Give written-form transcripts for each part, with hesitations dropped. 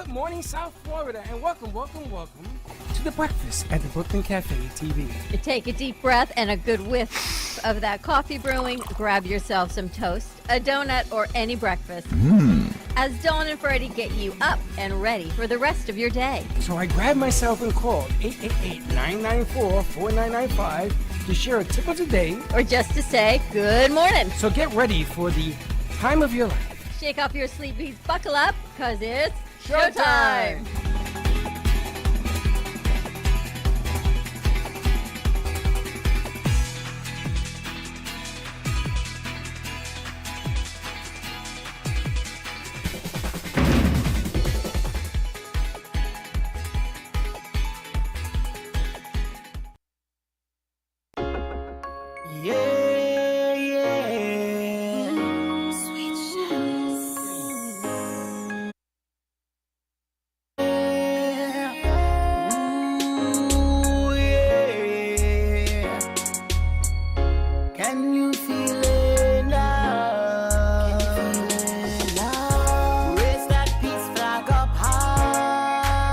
Good morning, South Florida, and welcome to the breakfast at the Brooklyn Cafe TV. Take a deep breath and a good whiff of that coffee brewing. Grab yourself some toast, a donut, or any breakfast. As Dawn and Freddie get you up and ready for the rest of your day. So I grabbed myself and called 888-994-4995 to share a tip of the day. Or just to say good morning. So get ready for the time of your life. Shake off your sleepies, buckle up, cause it's Showtime! Yeah, yeah. Sweet Ooh, yeah. Can you feel it now? Raise that peace flag up high.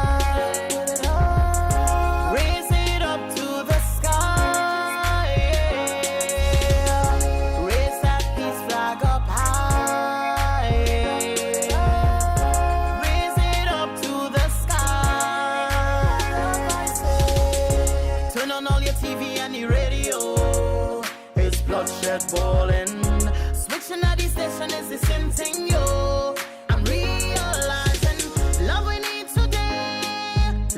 Raise it up to the sky. Raise that peace flag up high. Raise it up to the sky. Turn on all your TV and the radio. It's bloodshed balling. Switching at the station is the same thing, yo. I'm realizing love we need today.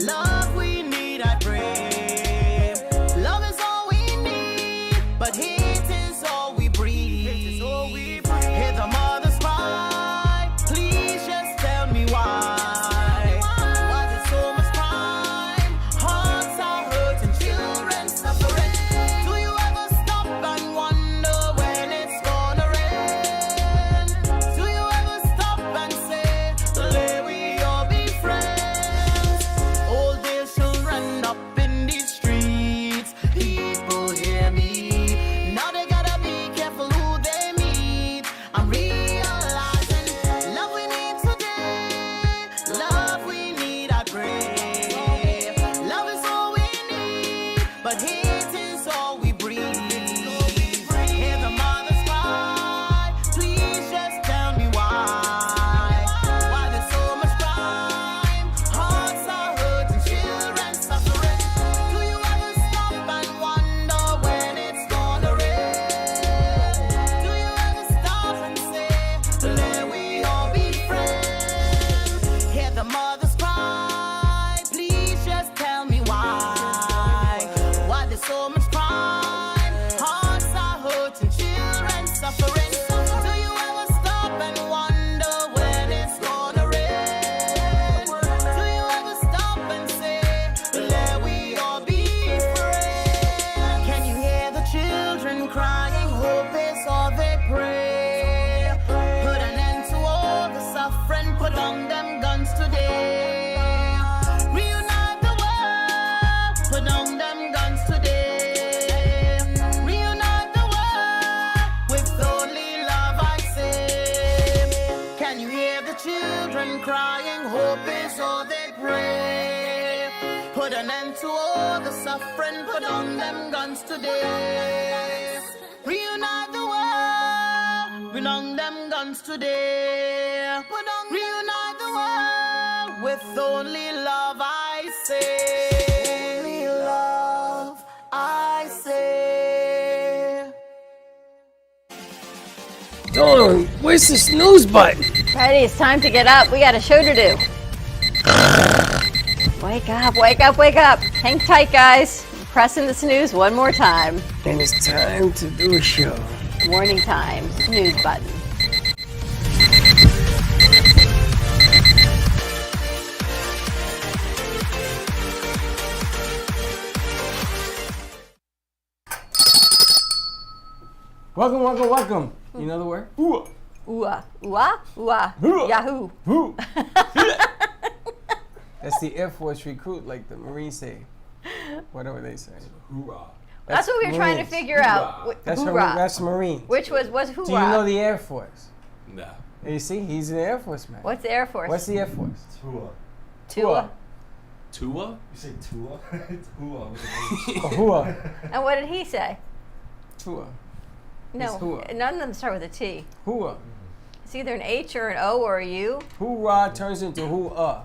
Love we need, I pray. Love is all we need, but hate is all we breathe. Hear the mothers cry. Please just tell me why. Why there's so much crime? Hearts are hurting, children suffering. Do you ever stop and wonder when it's gonna rain? Do you ever stop and say, "Today we all be friends"? Old days children up in the streets. People hear me. Now they gotta be careful who they meet. I'm realizing love we need today. Love we need, I pray. Love is all we need, but hate is all we breathe. Hear the mothers cry. Please just tell me why. Why there's so much crime? Hearts are hurting, children suffering. Do you ever stop and wonder when it's gonna rain? Do you ever stop and say, "Today we all be friends"? Hear the mothers cry. Please just tell me why. Why there's so much crime? Hearts are hurting, children suffering. Do you ever stop and wonder when it's gonna rain? Do you ever stop and say, "Let we all be friends"? Can you hear the children crying? Hope is all they pray. Put an end to all the suffering. Put on them guns today. Reunite the world. Put on them guns today. Reunite the world with only love, I say. Can you hear the children crying? Hope is all they pray. Put an end to all the suffering. Put on them guns today. Reunite the world. Put on them guns today. Reunite the world with only love, I say. Only love, I say. Dawn, where's the snooze button? Freddie, it's time to get up. We got a show to do. Wake up, wake up, wake up. Hang tight, guys. Pressing the snooze one more time. And it's time to do a show. Morning time, snooze button. Welcome. You know the word? Ooh. Ooh-ah, ooh-ah, ooh-ah, Ooh-ah. yahoo. Ooh. That's the Air Force recruit, like the Marines say. Whatever they say. Hoorah. That's what we were trying to Marines. figure out. That's Hoorah. that's Marines. Which was hoorah. Do you know the Air Force? Nah. You see, he's an Air Force man. What's the Air Force? What's the Air Force? Tua. Tua. Tua? You say Tua? It's Tua. Hua. And what did he say? Tua. No, Hua. none of them start with a T. Hua. It's either an H or an O or a U. Hoorah turns into hoo-ah.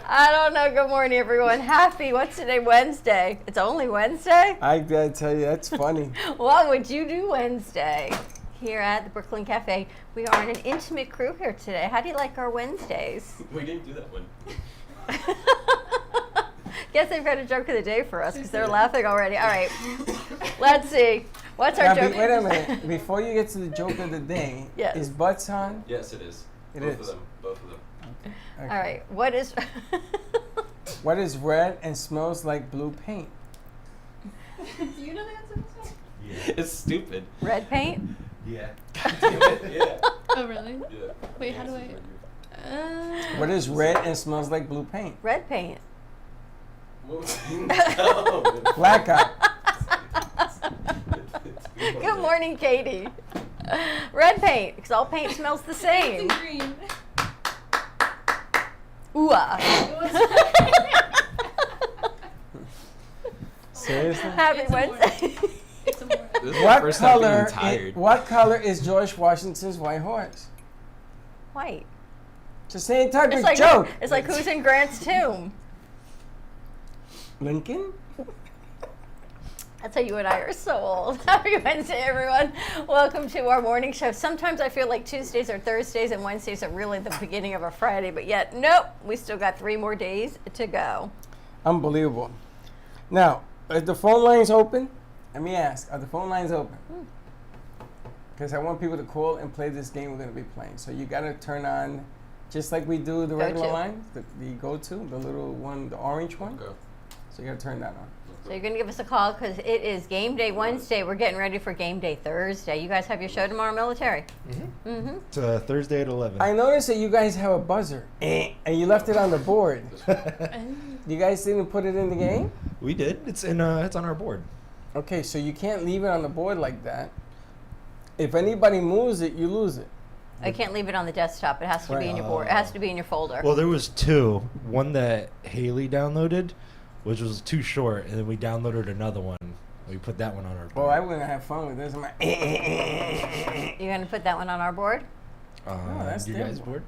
I don't know. Good morning, everyone. Happy, what's today, Wednesday? It's only Wednesday? I gotta tell you, that's funny. What would you do Wednesday? Here at the Brooklyn Cafe, we are an intimate crew here today. How do you like our Wednesdays? We didn't do that one. Guess they've got a joke of the day for us because they're laughing already. All right, let's see. What's our Now, joke? wait a minute. Before you get to the joke of the day, Yes. is butts on? Yes, it is. It Both is. of them. Both of them. Okay. All right, what is What is red and smells like blue paint? Do you know the answer to this one? Yeah. It's stupid. red paint? Yeah. Yeah. Oh, really? Yeah. Wait, how do I? What is red and smells like blue paint? Red paint. No. Blackout. Good morning, Katie. Red paint, because all paint smells the same. It's green. Ooh. Seriously? Happy It's a word. Wednesday. It's a more. This is What the first time color? being tired. What color is George Washington's white horse? White. It's the same type It's of like joke. it's like who's in Grant's tomb? Lincoln? That's how you and I are so old. Happy Wednesday, everyone. Welcome to our morning show. Sometimes I feel like Tuesdays or Thursdays and Wednesdays are really the beginning of a Friday, but yet, nope, we still got 3 more days to go. Unbelievable. Now, are the phone lines open? Let me ask, are the phone lines open? Because I want people to call and play this game we're going to be playing. So you got to turn on, just like we do the regular Go-to. line, the go-to, the little one, the orange one. Go. So you got to turn that on. So you're going to give us a call because it is game day Wednesday. We're getting ready for game day Thursday. You guys have your show tomorrow, military? Mm-hmm. It's Thursday at 11. I noticed that you guys have a buzzer, and you left it on the board. You guys didn't put it in the game? We did. It's in. It's on our board. Okay, so you can't leave it on the board like that. If anybody moves it, you lose it. I can't leave it on the desktop. It has to be in your board. It has to be in your folder. Well, there was 2. One that Haley downloaded, which was too short, and then we downloaded another one. We put that one on our board. Well, I'm going to have fun with this. I'm like, You're going to put that one on our board? that's your their guys' board.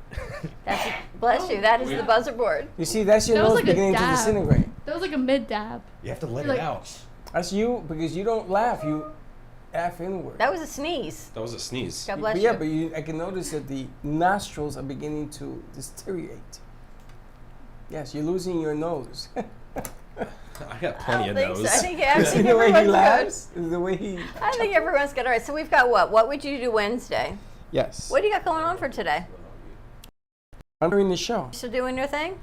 That's bless you. That is the buzzer board. You see, that's your That was nose like a beginning to dab. disintegrate. That was like a mid dab. You have to let Like- it out. That's you because you don't laugh. You F inward. That was a sneeze. That was a sneeze. God bless But you. yeah, but I can notice that the nostrils are beginning to deteriorate. Yes, you're losing your nose. I got I plenty don't of think those. so. I think, I See think the way he everyone's laughs? The way he. good. I think everyone's good. All right, so we've got what? What would you do Wednesday? Yes. What do you got going on for today? I'm doing the show. Still doing your thing?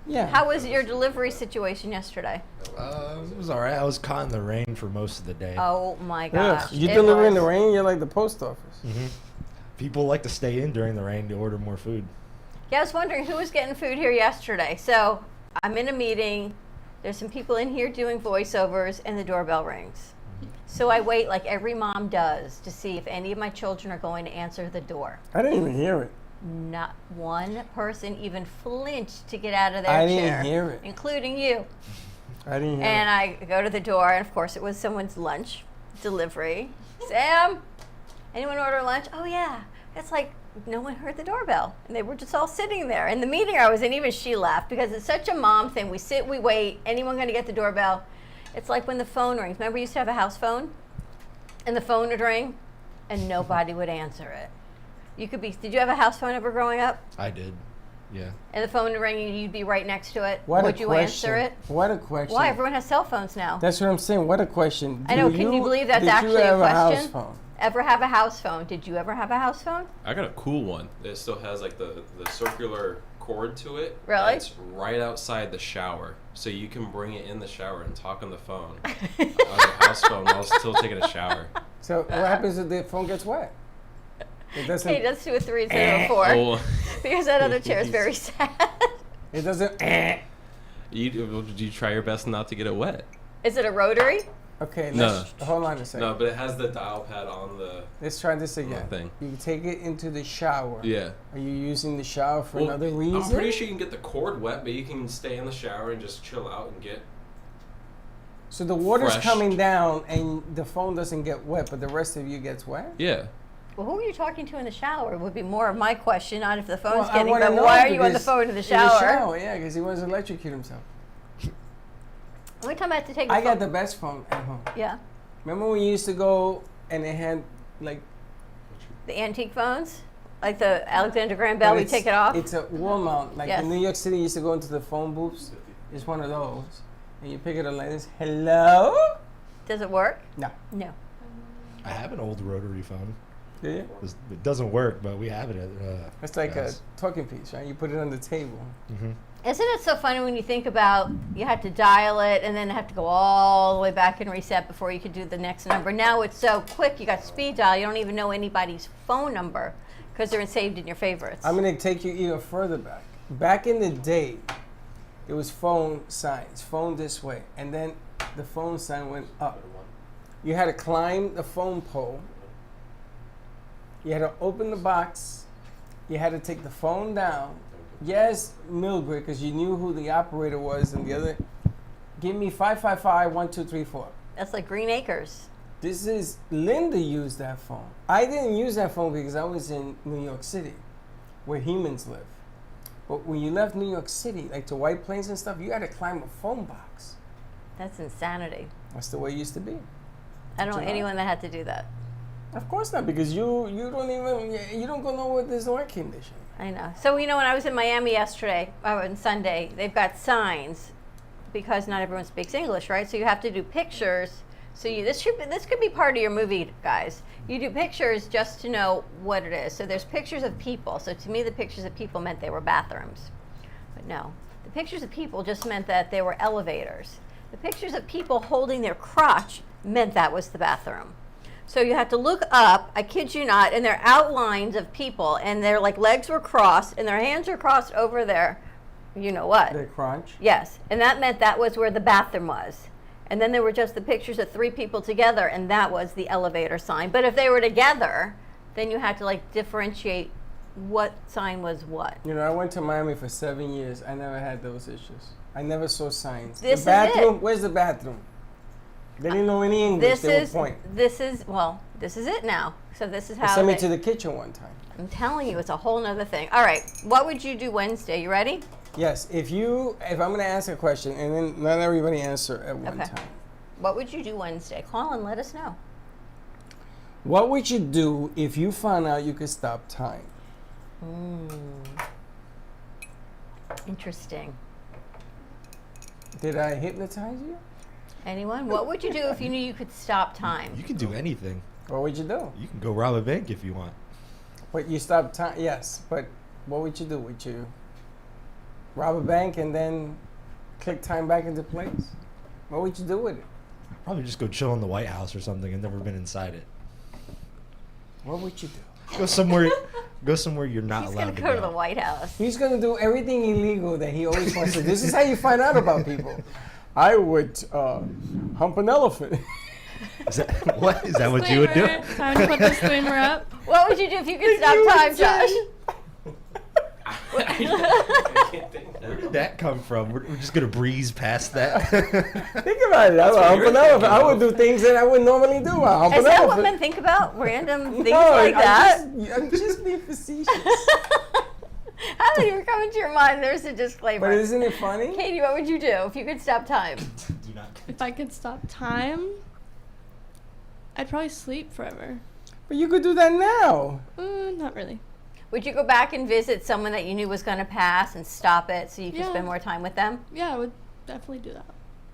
Yeah. How was your delivery situation yesterday? It was all right. I was caught in the rain for most of the day. Oh my Ugh, gosh. you it deliver in was- the rain, you're like the post office. People like to stay in during the rain to order more food. Yeah, I was wondering who was getting food here yesterday. So I'm in a meeting. There's some people in here doing voiceovers, and the doorbell rings. So I wait like every mom does to see if any of my children are going to answer the door. I didn't even hear it. Not one person even flinched to get out of their I chair. didn't hear it. Including you. I didn't hear And it. I go to the door, and of course it was someone's lunch delivery. Sam, anyone order lunch? Oh yeah. It's like no one heard the doorbell, and they were just all sitting there. In the meeting I was in, even she laughed because it's such a mom thing. We sit, we wait. Anyone going to get the doorbell? It's like when the phone rings. Remember, you used to have a house phone, and the phone would ring, and nobody would answer it. You could be. Did you have a house phone ever growing up? I did. Yeah. And the phone would ring, and you'd be right next to it. What would a you question. answer it? What a question. Why? Everyone has cell phones now. That's what I'm saying. What a question. I know. Do Can you believe that's did actually you have a house question? phone? Ever have a house phone? Did you ever have a house phone? I got a cool one. It still has like the circular cord to it. Really? And it's right outside the shower. So you can bring it in the shower and talk on the phone. On the house phone while still taking a shower. So what happens if the phone gets wet? It doesn't. Okay, let's do a 304 Oh, because that other chair is very sad. It doesn't. did you try your best not to get it wet? Is it a rotary? Okay, No. hold on a second. No, but it has the dial pad on the Let's try this again. thing. You can take it into the shower. Yeah. Are you using the shower for Well, another reason? I'm pretty sure you can get the cord wet, but you can stay in the shower and just chill out and get. So the water's Fresh. coming down and the phone doesn't get wet, but the rest of you gets wet? Yeah. Well, who are you talking to in the shower would be more of my question, not if the phone's Well, I getting, wanna but know why are you on the because phone in the In shower? the shower, yeah, because he wants to electrocute himself. Every time I have to take the I phone. got the best phone at home. Yeah. Remember when you used to go and they had like The antique phones? Like the Alexander Graham Bell, but we it's- take it off? It's a wall mount. Like Yes. in New York City, you used to go into the phone booths. It's one of those, and you pick it up like this. Hello? Does it work? No. No. I have an old rotary phone. Do you? It doesn't work, but we have it at. It's like house. a talking piece, right? You put it on the table. Isn't it so funny when you think about you had to dial it and then have to go all the way back and reset before you could do the next number? Now it's so quick. You got speed dial. You don't even know anybody's phone number because they're saved in your favorites. I'm gonna take you even further back. Back in the day, it was phone signs, phone this way, and then the phone sign went up. You had to climb the phone pole. You had to open the box. You had to take the phone down. Yes, Milgrid, because you knew who the operator was, and the other. Give me 555-1234. That's like Green Acres. This is Linda used that phone. I didn't use that phone because I was in New York City, where humans live. But when you left New York City, like to White Plains and stuff, you had to climb a phone box. That's insanity. That's the way it used to be. I don't know July. anyone that had to do that. Of course not, because you don't go know what there's no air conditioning. I know. So, when I was in Miami yesterday, on Sunday, they've got signs because not everyone speaks English, right? So you have to do pictures. So this could be part of your movie, guys. You do pictures just to know what it is. So there's pictures of people. So to me, the pictures of people meant they were bathrooms. But no, the pictures of people just meant that they were elevators. The pictures of people holding their crotch meant that was the bathroom. So you have to look up, I kid you not, and they're outlines of people, and their legs were crossed, and their hands are crossed over their, you know what? The crunch. Yes, and that meant that was where the bathroom was. And then there were just the pictures of 3 people together, and that was the elevator sign. But if they were together, then you had to differentiate what sign was what. You know, I went to Miami for 7 years. I never had those issues. I never saw signs. This is the bathroom. it. Where's the bathroom? They didn't know any English. They would point. This is it now. So this is They how sent me they- to the kitchen one time. I'm telling you, it's a whole nother thing. All right, what would you do Wednesday? You ready? Yes, if I'm going to ask a question and then not everybody answer at one Okay. time. What would you do Wednesday? Call and let us know. What would you do if you found out you could stop time? Interesting. Did I hypnotize you? Anyone? What would you do if you knew you could stop time? You can do anything. What would you do? You can go rob a bank if you want. But you stop time, yes. But what would you do? Would you rob a bank and then click time back into place? What would you do with it? Probably just go chill in the White House or something. I've never been inside it. What would you do? Go somewhere. Go somewhere you're not He's allowed going to to go to the White House. He's gonna do everything illegal that he always wants to. This is how you find out about people. I would hump an elephant. Is that what? Is that what you would do? Disclaimer. Time to put the disclaimer up. What would you do if you could stop time, Josh? I can't think Where did that come from? We're just gonna breeze past that. Think about it. I would what hump you're an elephant. I thinking would do things that I wouldn't normally do. I hump Is an that what elephant. men think about? Random things No, like that? I'm just being facetious. How did it come into your mind? There's a disclaimer. But isn't it funny? Katie, what would you do if you could stop time? Do not. If I could stop time, I'd probably sleep forever. But you could do that now. Not really. Would you go back and visit someone that you knew was going to pass and stop it so you could Yeah. spend more time with them? Yeah, I would definitely do that.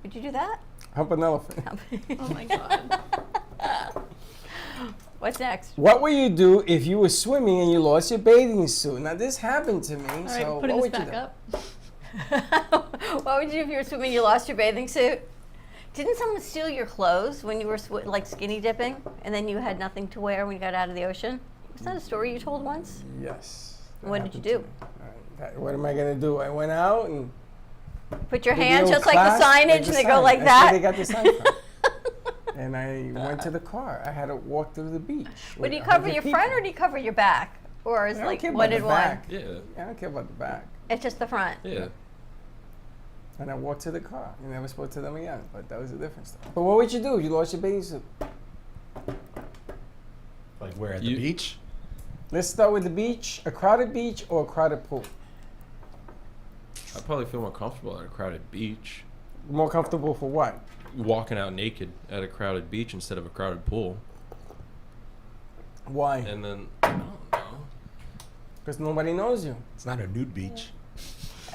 Would you do that? Hump an elephant. Oh my god. What's next? What would you do if you were swimming and you lost your bathing suit? Now this happened to me. All right, so putting what this would you back do? up. What would you do if you were swimming and you lost your bathing suit? Didn't someone steal your clothes when you were skinny dipping and then you had nothing to wear when you got out of the ocean? Was that a story you told once? Yes. that What did you happened do? to me. What am I gonna do? I went out and Put your did the hands old just like the clasp, signage and they go sign. like That's where that? they got the sign from. and I went to the car. I had to walk through the beach. Would with you cover 100 your people. front or do you cover your back? Or is I don't like care one about in the one? back. Yeah. I don't care about the back. It's just the front. Yeah. And I walked to the car. I never spoke to them again. But that was a different story. But what would you do if you lost your bathing suit? Like where at You- the beach? Let's start with the beach. A crowded beach or a crowded pool? I'd probably feel more comfortable at a crowded beach. More comfortable for what? Walking out naked at a crowded beach instead of a crowded pool. Why? And then, I don't know. Because nobody knows you. It's not a nude beach.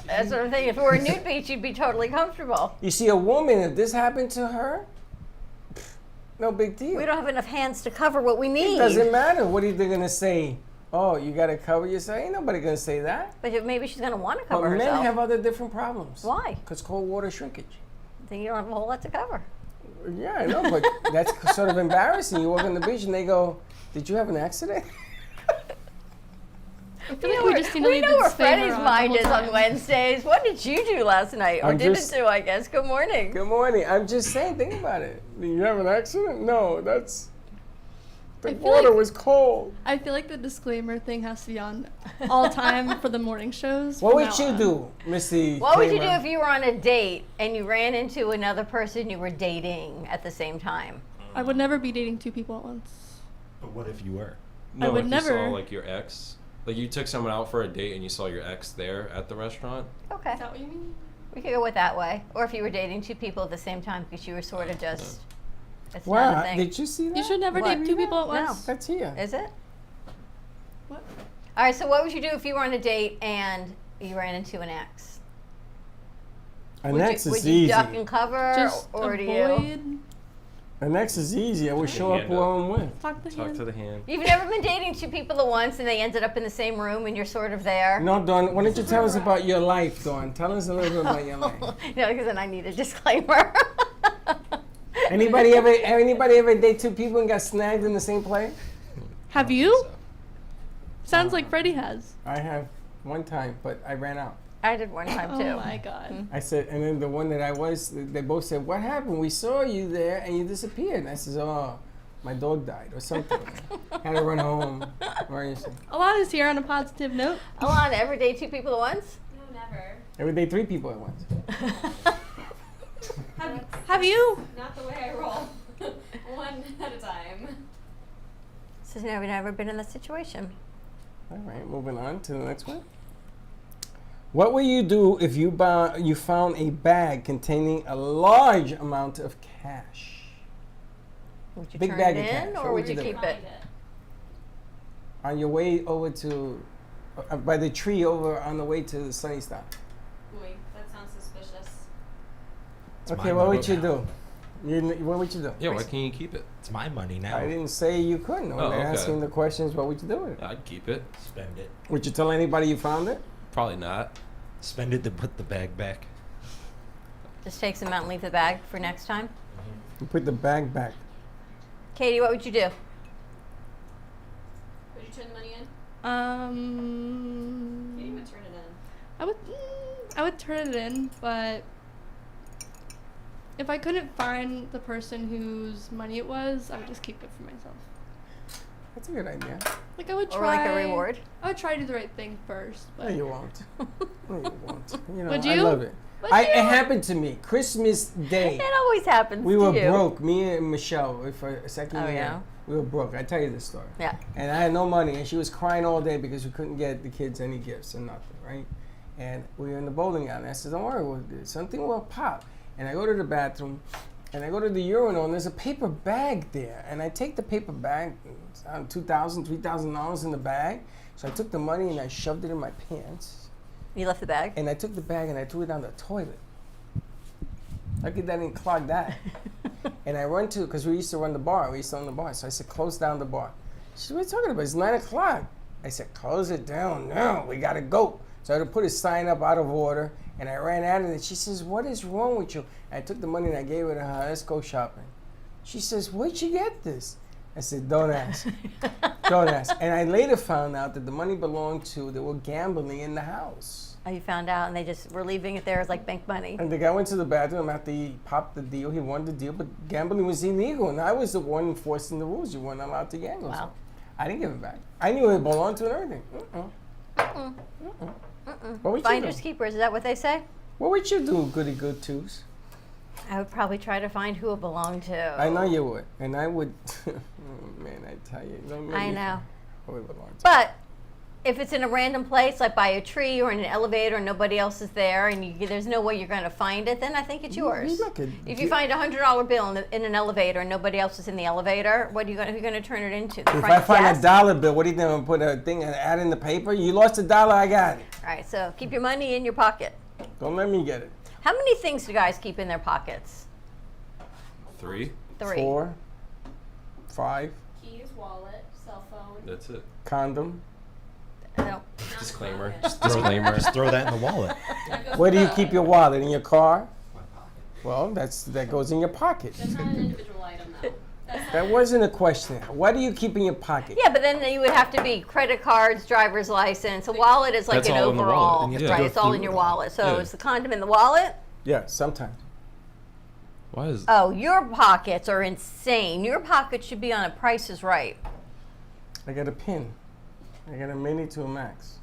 That's what I'm thinking. If it were a nude beach, you'd be totally comfortable. You see, a woman, if this happened to her, no big deal. We don't have enough hands to cover what we need. It doesn't matter. What are they going to say? Oh, you got to cover yourself? Ain't nobody going to say that. But maybe she's going to want to But cover men herself. have other different problems. Why? Because cold water shrinkage. Then you don't have a whole lot to cover. Yeah, I know, but that's sort of embarrassing. You walk on the beach and they go, "Did you have an accident?" I feel like we just need to we leave know the where disclaimer Freddie's on the mind whole is on time. Wednesdays. What did you do last night? Or I'm didn't just- do, I guess. Good morning. Good morning. I'm just saying, think about it. Did you have an accident? No, that's. The I feel water like- was cold. I feel like the disclaimer thing has to be on all time for the morning shows. What from would now you on. do, Missy? What would you do Kramer? if you were on a date and you ran into another person you were dating at the same time? I would never be dating two people at once. But what if you were? No, would if never- you saw like your ex, like you took someone out for a date and you saw your ex there at the restaurant. Okay. Is that what you mean? We could go with that way. Or if you were dating two people at the same time because you were sort of just. It's not Wow, a thing. did you see that? You should never What? date two people at No. once. That's here. Is it? What? All right, so what would you do if you were on a date and you ran into an ex? An Would ex you, is would you easy. duck and cover, Just or do you? avoid. An ex is easy. I would show up hand who up. I'm with. Talk the Talk hand. to the hand. You've never been dating two people at once and they ended up in the same room and you're sort of there? No, Dawn, why don't you tell us about your life, Dawn? Tell us a little bit about your life. No, because then I need a disclaimer. Anybody ever date two people and got snagged in the same place? Have you? Sounds like Freddie has. I have one time, but I ran out. I did one time too. Oh my god. I said, and then the one that I was, they both said, "What happened? We saw you there and you disappeared." And I said, "Oh, my dog died or something." Had to run home. Emergency. Alana's here on a positive note. Alana, ever date two people at once? No, never. Every day, 3 people at once. Have you? Not the way I roll. One at a time. So you've never been in that situation. All right, moving on to the next one. What will you do if you found a bag containing a large amount of cash? Would you Big turn bag it of cash. in What or would would you you do? keep Find it? On your way over to, by the tree over on the way to Sunnyside. Wait, that sounds suspicious. It's Okay, my what money would you now. do? What would you do? Yeah, why can't you keep it? It's my money now. I didn't say you couldn't. When Oh, they're okay. asking the questions, what would you do with it? I'd keep it. Spend it. Would you tell anybody you found it? Probably not. Spend it to put the bag back. Just take some out and leave the bag for next time. You put the bag back. Katie, what would you do? Would you turn the money in? You didn't even turn it in. I would turn it in, but if I couldn't find the person whose money it was, I would just keep it for myself. That's a good idea. Like I would try. Or like a reward? I would try to do the right thing first. No, But you won't. No, you won't. You know, Would I you? love it. Would It you? happened to me. Christmas Day. It always happens We to were you. broke. Me and Michelle, for a second Oh, year. yeah? We were broke. I tell you this story. Yeah. And I had no money, and she was crying all day because we couldn't get the kids any gifts and nothing, right? And we were in the bowling alley. I said, "Don't worry, something will pop." And I go to the bathroom, and I go to the urinal, and there's a paper bag there. And I take the paper bag, it's $2,000, $3,000 in the bag. So I took the money and I shoved it in my pants. You left the bag? And I took the bag and I threw it down the toilet. Lucky that didn't clog that. And I run to, because we used to run the bar. We used to own the bar. So I said, "Close down the bar." She said, "What are you talking about? It's 9 o'clock. I said, "Close it down now. We got to go." So I had to put a sign up out of order. And I ran out of it. She says, "What is wrong with you?" I took the money and I gave it to her. "Let's go shopping." She says, "Where'd you get this?" I said, "Don't ask. Don't ask." And I later found out that the money belonged to, they were gambling in the house. Oh, you found out, and they just were leaving it there as like bank money. And the guy went to the bathroom after he popped the deal. He won the deal, but gambling was illegal, and I was the one enforcing the rules. You weren't allowed to gamble. Wow. So I didn't give it back. I knew it belonged to and everything. What would you Finders do? keepers, is that what they say? What would you do, goody good twos? I would probably try to find who it belonged to. I know you would, and I would. Oh man, I tell you, don't make I me know. who it belonged to. But if it's in a random place, like by a tree or in an elevator, and nobody else is there, and there's no way you're going to find it, then I think it's yours. look at- If you find a $100 bill in an elevator and nobody else is in the elevator, what are you going? Who are you going to turn it into? The If front I find desk? a dollar bill, what are you gonna put a thing and add in the paper? You lost $1, I got it. All right, so keep your money in your pocket. Don't let me get it. How many things do guys keep in their pockets? 3. 3. 4, 5, Keys, wallet, cell phone. That's it. condom. No. Disclaimer. Just disclaimer. Just throw that in the wallet. Where do you keep your wallet? In your car? Well, that goes in your pocket. That's not an individual item though. That's That wasn't a question. What do you keep in your pocket? Yeah, but then you would have to be credit cards, driver's license. A wallet is like That's an all in the wallet, overall, and you have to right? go It's all in through your it all. wallet. So Yeah. is the condom in the wallet? Yeah, sometimes. Why is Oh, your pockets are insane. Your pockets should be on a Price is Right. I got a pin. I got a mini to a max.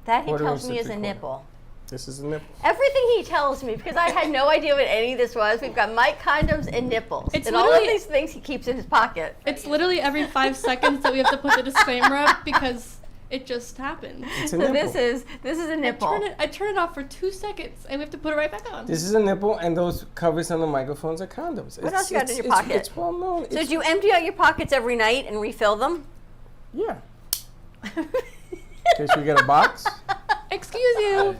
That he Quarter tells inch me to is a 3/4. nipple. This is a nipple. Everything he tells me, because I had no idea what any of this was. We've got mic condoms and nipples, It's and all of literally- these things he keeps in his pocket. It's literally every 5 seconds that we have to put the disclaimer up because it just happens. It's a So nipple. this is a nipple. I turn it off for 2 seconds and we have to put it right back on. This is a nipple, and those covers on the microphones are condoms. What else you got in your pocket? It's well known. So It's- do you empty out your pockets every night and refill them? Yeah. In case you get a box. Excuse you.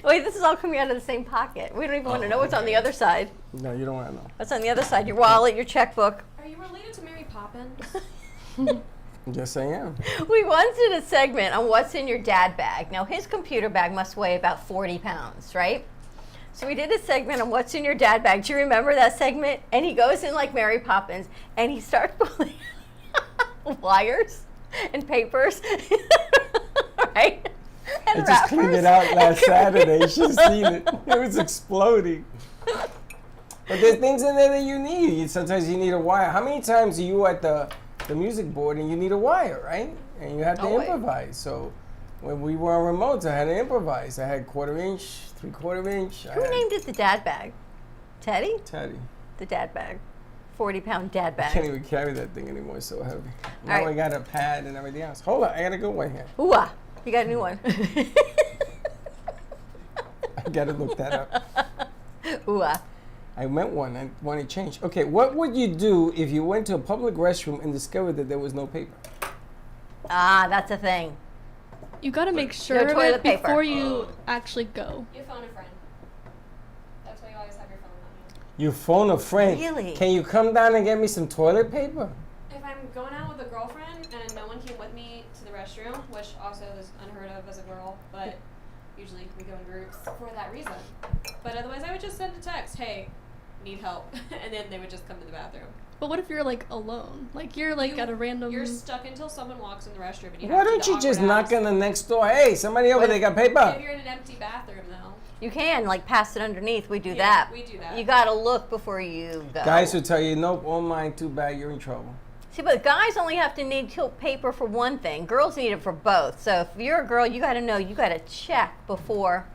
Wait, this is all coming out of the same pocket. We don't even want to know what's on the other side. No, you don't want to know. What's on the other side? Your wallet, your checkbook. Are you related to Mary Poppins? Yes, I am. We once did a segment on what's in your dad bag. Now, his computer bag must weigh about 40 pounds, right? So we did a segment on what's in your dad bag. Do you remember that segment? And he goes in like Mary Poppins, and he starts pulling wires and papers, right? And I just cleaned it out last Saturday. You should have seen it. It was exploding. But there's things in there that you need. Sometimes you need a wire. How many times are you at the music board and you need a wire, right? And you have to Always. improvise. So when we were on remotes, I had to improvise. I had 1/4 inch, 3/4 inch. I Who had named it the dad bag? Teddy? Teddy. The dad bag. 40-pound dad I can't bag. even carry that thing anymore. It's so heavy. Now right. I got a pad and everything else. Hold on, I got a good one here. Ooh-ah. You got a new one. I gotta look that up. Ooh-ah. I meant one. I want to change. Okay, what would you do if you went to a public restroom and discovered that there was no paper? Ah, that's a thing. You gotta make sure of toilet it paper. before you actually go. You phone a friend. That's why you always have your phone on You phone a friend. Really? Can you come down and get me some toilet paper? you. If I'm going out with a girlfriend and no one came with me to the restroom, which also is unheard of as a girl, but usually we go in groups for that reason. But otherwise, I would just send a text, "Hey, need help," and then they would just come to the bathroom. But what if you're like alone? Like you're like at a random. You're stuck until someone walks in the restroom, and you Why have to don't do you the just awkward knock ass. on the next door? Hey, somebody over there got If paper. you're in an empty bathroom, though. You can, like, pass it underneath. We do Yeah, that. we do that. You gotta look before you go. Guys will tell you, nope, all mine, too bad, you're in trouble. See, but guys only have to need paper for one thing. Girls need it for both. So if you're a girl, you gotta know you gotta check before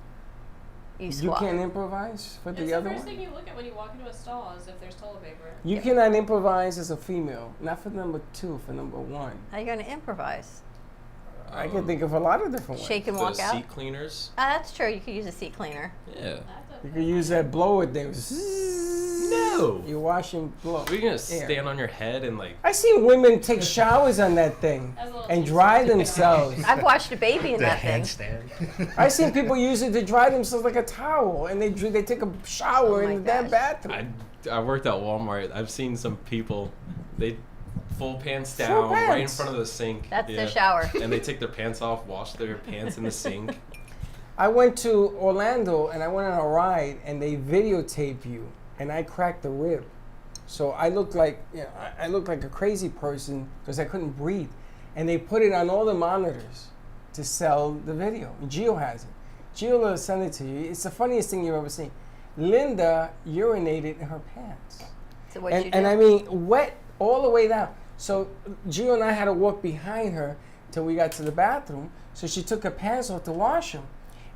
you You swap. can't improvise for It's the the other first one? thing you look at when you walk into a stall is if there's toilet paper. You cannot improvise as a female. Not for number 2, for number 1. How you gonna improvise? I can think of a lot of different ways. Shake and the walk out. seat cleaners? Ah, that's true. You could use a seat cleaner. Yeah. You could use that blower thing. No. You wash and blow. We're gonna air. stand on your head and like. I seen women take showers on that thing As a little and teaser. dry themselves. I've watched a baby in The that thing. handstand. I seen people use it to dry themselves like a towel, and they take a shower Oh my in that gosh. bathroom. I worked at Walmart. I've seen some people, they full pants Full down right in pants. front of the sink. That's yeah. their shower. And they take their pants off, wash their pants in the sink. I went to Orlando and I went on a ride, and they videotape you, and I cracked a rib. So I looked like, I looked like a crazy person because I couldn't breathe, and they put it on all the monitors. to sell the video. Gio has it. Gio will send it to you. It's the funniest thing you've ever seen. Linda urinated in her pants. So what you do? And I mean, wet all the way down. So Gio and I had to walk behind her till we got to the bathroom. So she took her pants off to wash them.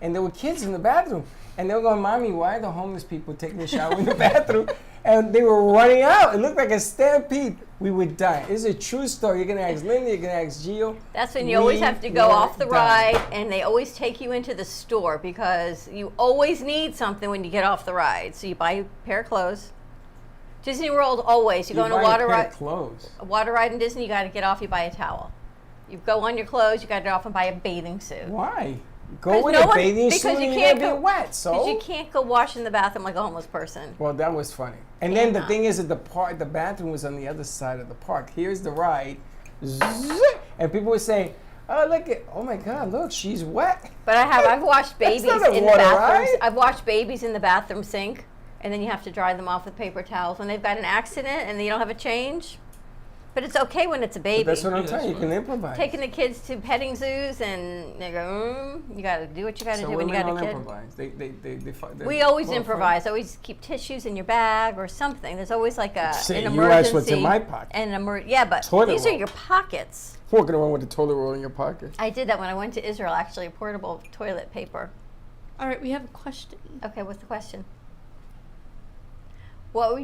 And there were kids in the bathroom. And they were going, Mommy, why are the homeless people taking a shower in the bathroom? And they were running out. It looked like a stampede. We would die. This is a true story. You're going to ask Linda, you're going to ask Gio. That's when you always have to go We off the were ride, dying. and they always take you into the store because you always need something when you get off the ride. So you buy a pair of clothes. Disney World, always. You go on a buy water pair of ride. clothes. A water ride in Disney, you got to get off. You buy a towel. You go on your clothes. You got to get off and buy a bathing suit. Why? Go Because with no a one- bathing because suit you and you're can't going to be go- wet. So? Because you can't go wash in the bathroom like a homeless person. Well, that was funny. And then the Yeah. thing is that the bathroom was on the other side of the park. Here's the ride. Zzz, and people would say, oh my God, look, she's wet. But I've washed babies not a in the water bathrooms. ride. I've washed babies in the bathroom sink, and then you have to dry them off with paper towels when they've got an accident and you don't have a change. But it's okay when it's a baby. But that's what I'm Yeah, telling you. You that's can improvise. Taking the kids to petting zoos and they go, you got to do what you got to so do when you women got a don't kid. improvise. We always well, improvise. Always keep tissues in your bag or something. There's always like Say, an you emergency. ask what's in my pocket. Yeah, but Toilet these are roll. your pockets. Walking around with a toilet roll in your pocket. I did that when I went to Israel. Actually, portable toilet paper. All right, we have a question. Okay, what's the question? What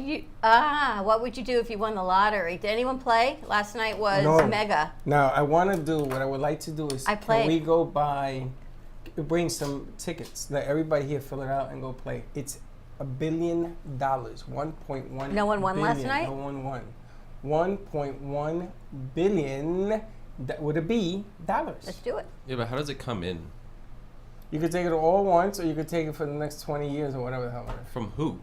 would you do if you won the lottery? Did anyone play? Last night was No. Mega. Now, what I would like to do is, I can played. we go bring some tickets? Let everybody here fill it out and go play. It's $1 billion, 1.1. No one won last billion. night? No one won. 1.1 billion with a B dollars. Let's do it. Yeah, but how does it come in? You could take it all once, or you could take it for the next 20 years, or whatever the hell it is. From who?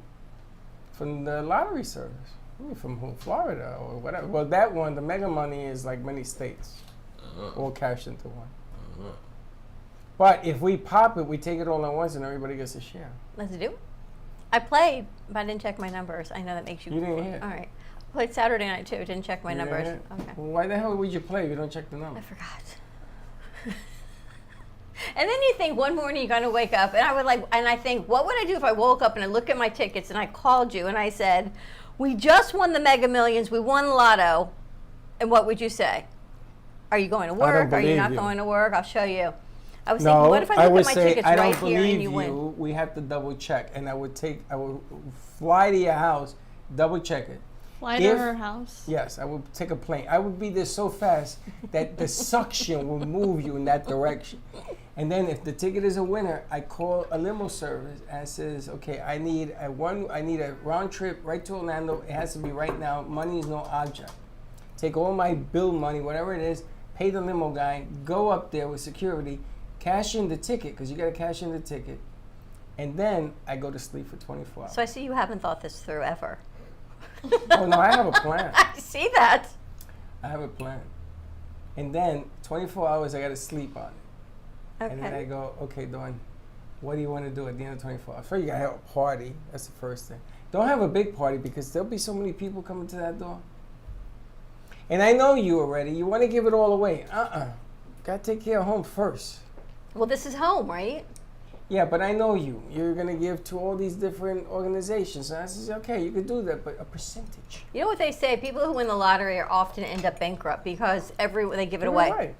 From the lottery service. From who? Florida or whatever. Well, that one, the mega money is like many states, all cashed into one. But if we pop it, we take it all at once, and everybody gets a share. Let's do it. I played, but I didn't check my numbers. I know that makes you. You didn't hear. All right. I played Saturday night too. Didn't check my numbers. Yeah. Okay. Well, why the hell would you play if you don't check the I number? forgot. And then you think one morning you're going to wake up, and I think, what would I do if I woke up and I look at my tickets and I called you and I said, we just won the Mega Millions, we won Lotto, and what would you say? Are you going to I don't work? Are you believe not you. going to work? I'll show you. I was thinking, No, what if I I look would at my say tickets I don't right here believe and you win? you. We have to double check, and I would fly to your house, double check it. Fly to If- her house. Yes, I would take a plane. I would be there so fast that the suction will move you in that direction. And then if the ticket is a winner, I call a limo service and says, okay, I need a round trip right to Orlando. It has to be right now. Money is no object. Take all my bill money, whatever it is, pay the limo guy, go up there with security, cash in the ticket, because you got to cash in the ticket. And then I go to sleep for 24 hours. So I see you haven't thought this through ever. Oh, no, I have a plan. I see that. I have a plan. And then 24 hours, I got to sleep on it. Okay. And then I go, okay, Dawn, what do you want to do at the end of 24 hours? First, you got to have a party. That's the first thing. Don't have a big party because there'll be so many people coming to that door. And I know you already. You want to give it all away. Got to take care of home first. Well, this is home, right? Yeah, but I know you. You're going to give to all these different organizations. And I says, okay, you could do that, but a percentage. You know what they say? People who win the lottery are often end up bankrupt because they give it away. Right.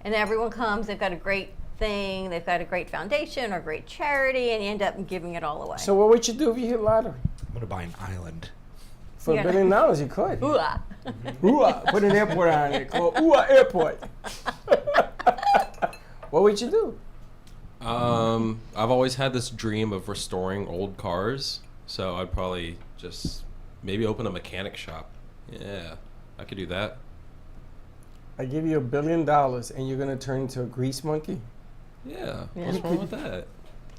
And everyone comes, they've got a great thing, they've got a great foundation or great charity, and you end up giving it all away. So what would you do if you hit lottery? I'm gonna buy an island. For Yeah. $1 billion, you could. Ooh-ah. Ooh, put an airport on it called Ooh Airport. What would you do? I've always had this dream of restoring old cars, so I'd probably just maybe open a mechanic shop. Yeah, I could do that. I give you $1 billion and you're gonna turn into a grease monkey? Yeah, Yeah. what's wrong with that?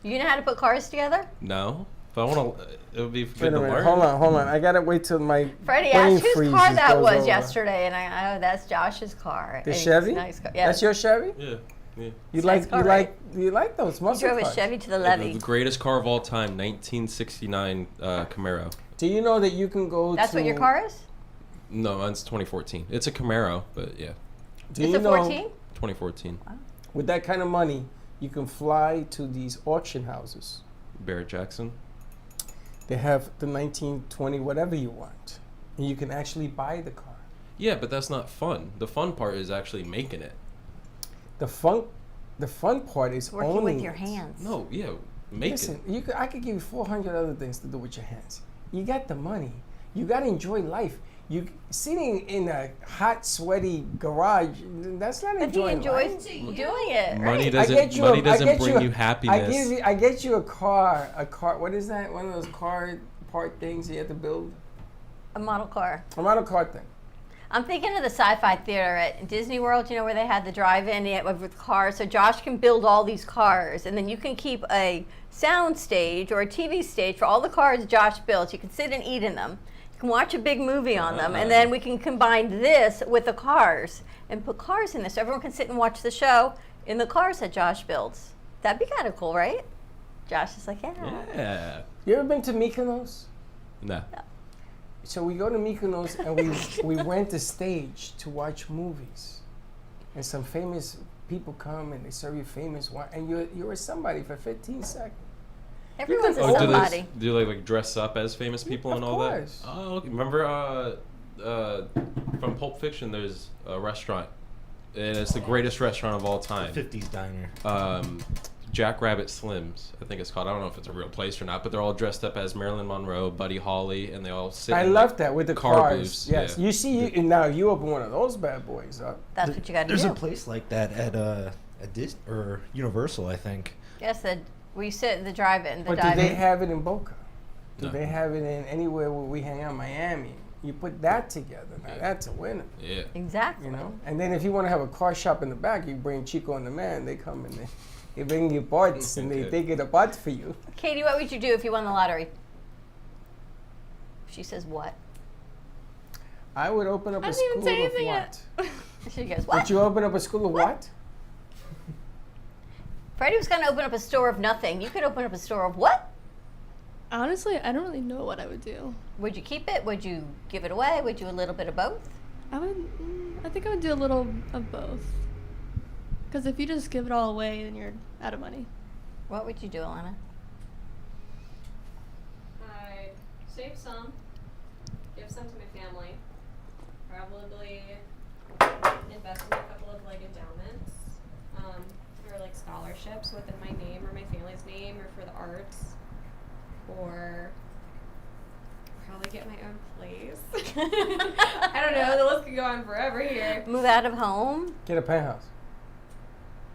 You know how to put cars together? No, but I want to. It would be Wait good a to minute, learn. hold on. I gotta wait till my Freddie brain asked whose freezes car that goes was over. yesterday, and that's Josh's car. The It's a Chevy? Nice car. Yeah. That's your Chevy? Yeah, yeah. You Nice like car, you right? like those He muscle drove a cars. Chevy to the Yeah, levee. the greatest car of all time, 1969 Camaro. Do you know that you can go That's to what your car is? No, mine's 2014. It's a Camaro, but yeah, Do It's you a know 14? 2014. With that kind of money, you can fly to these auction houses. Barrett Jackson. They have the 1920 whatever you want, and you can actually buy the car. Yeah, but that's not fun. The fun part is actually making it. The fun part is Working owning with your it. hands. No, yeah, make Listen, it. I could give you 400 other things to do with your hands. You got the money. You got to enjoy life. You sitting in a hot, sweaty garage. That's not But he enjoying enjoys life. doing it. Money right? doesn't bring you happiness. I get you a car. What is that? One of those car part things you have to build. A model car. A model car thing. I'm thinking of the Sci-Fi Theater at Disney World, you know, where they had the drive-in with cars. So Josh can build all these cars, and then you can keep a sound stage or a TV stage for all the cars Josh builds. You can sit and eat in them. You can watch a big movie on them, and then we can combine this with the cars and put cars in this. So everyone can sit and watch the show in the cars that Josh builds. That'd be kind of cool, right? Josh is like, yeah. Yeah. You ever been to Mykonos? No. So we go to Mykonos and we rent a stage to watch movies, and some famous people come and they serve you famous wine, and you're somebody for 15 seconds. Everyone's a Oh, somebody. Do they like dress up as famous people and all course. that? Oh, okay. Remember from Pulp Fiction? There's a restaurant, and it's the greatest restaurant of all time. 50s diner. Jackrabbit Slims, I think it's called. I don't know if it's a real place or not, but they're all dressed up as Marilyn Monroe, Buddy Holly, and they all sit. I in, love like, that with the car cars. booths. Yes, Yeah. you see, now you open one of those bad boys up. That's what you got to There's do. a place like that at Disney or Universal, I think. Yes, we sit in the drive-in. But do they dive-in. have it in Boca? Do No. they have it in anywhere where we hang out, Miami? You put that together, now that's a winner. Yeah. Exactly. You know, and then if you want to have a car shop in the back, you bring Chico and the man. They come and they bring you parts and Okay. they get a part for you. Katie, what would you do if you won the lottery? She says what? I would open up I a didn't even school say of anything what? yet. She goes, what? Would you open up a school of what? Freddie was going to open up a store of nothing. You could open up a store of what? Honestly, I don't really know what I would do. Would you keep it? Would you give it away? Would you do a little bit of both? I think I would do a little of both. Because if you just give it all away, then you're out of money. What would you do, Alana? I'd save some, give some to my family, probably invest in a couple of like endowments, or like scholarships within my name or my family's name or for the arts, or probably get my own place. I don't know, the list could go on forever here. Move out of home? Get a penthouse.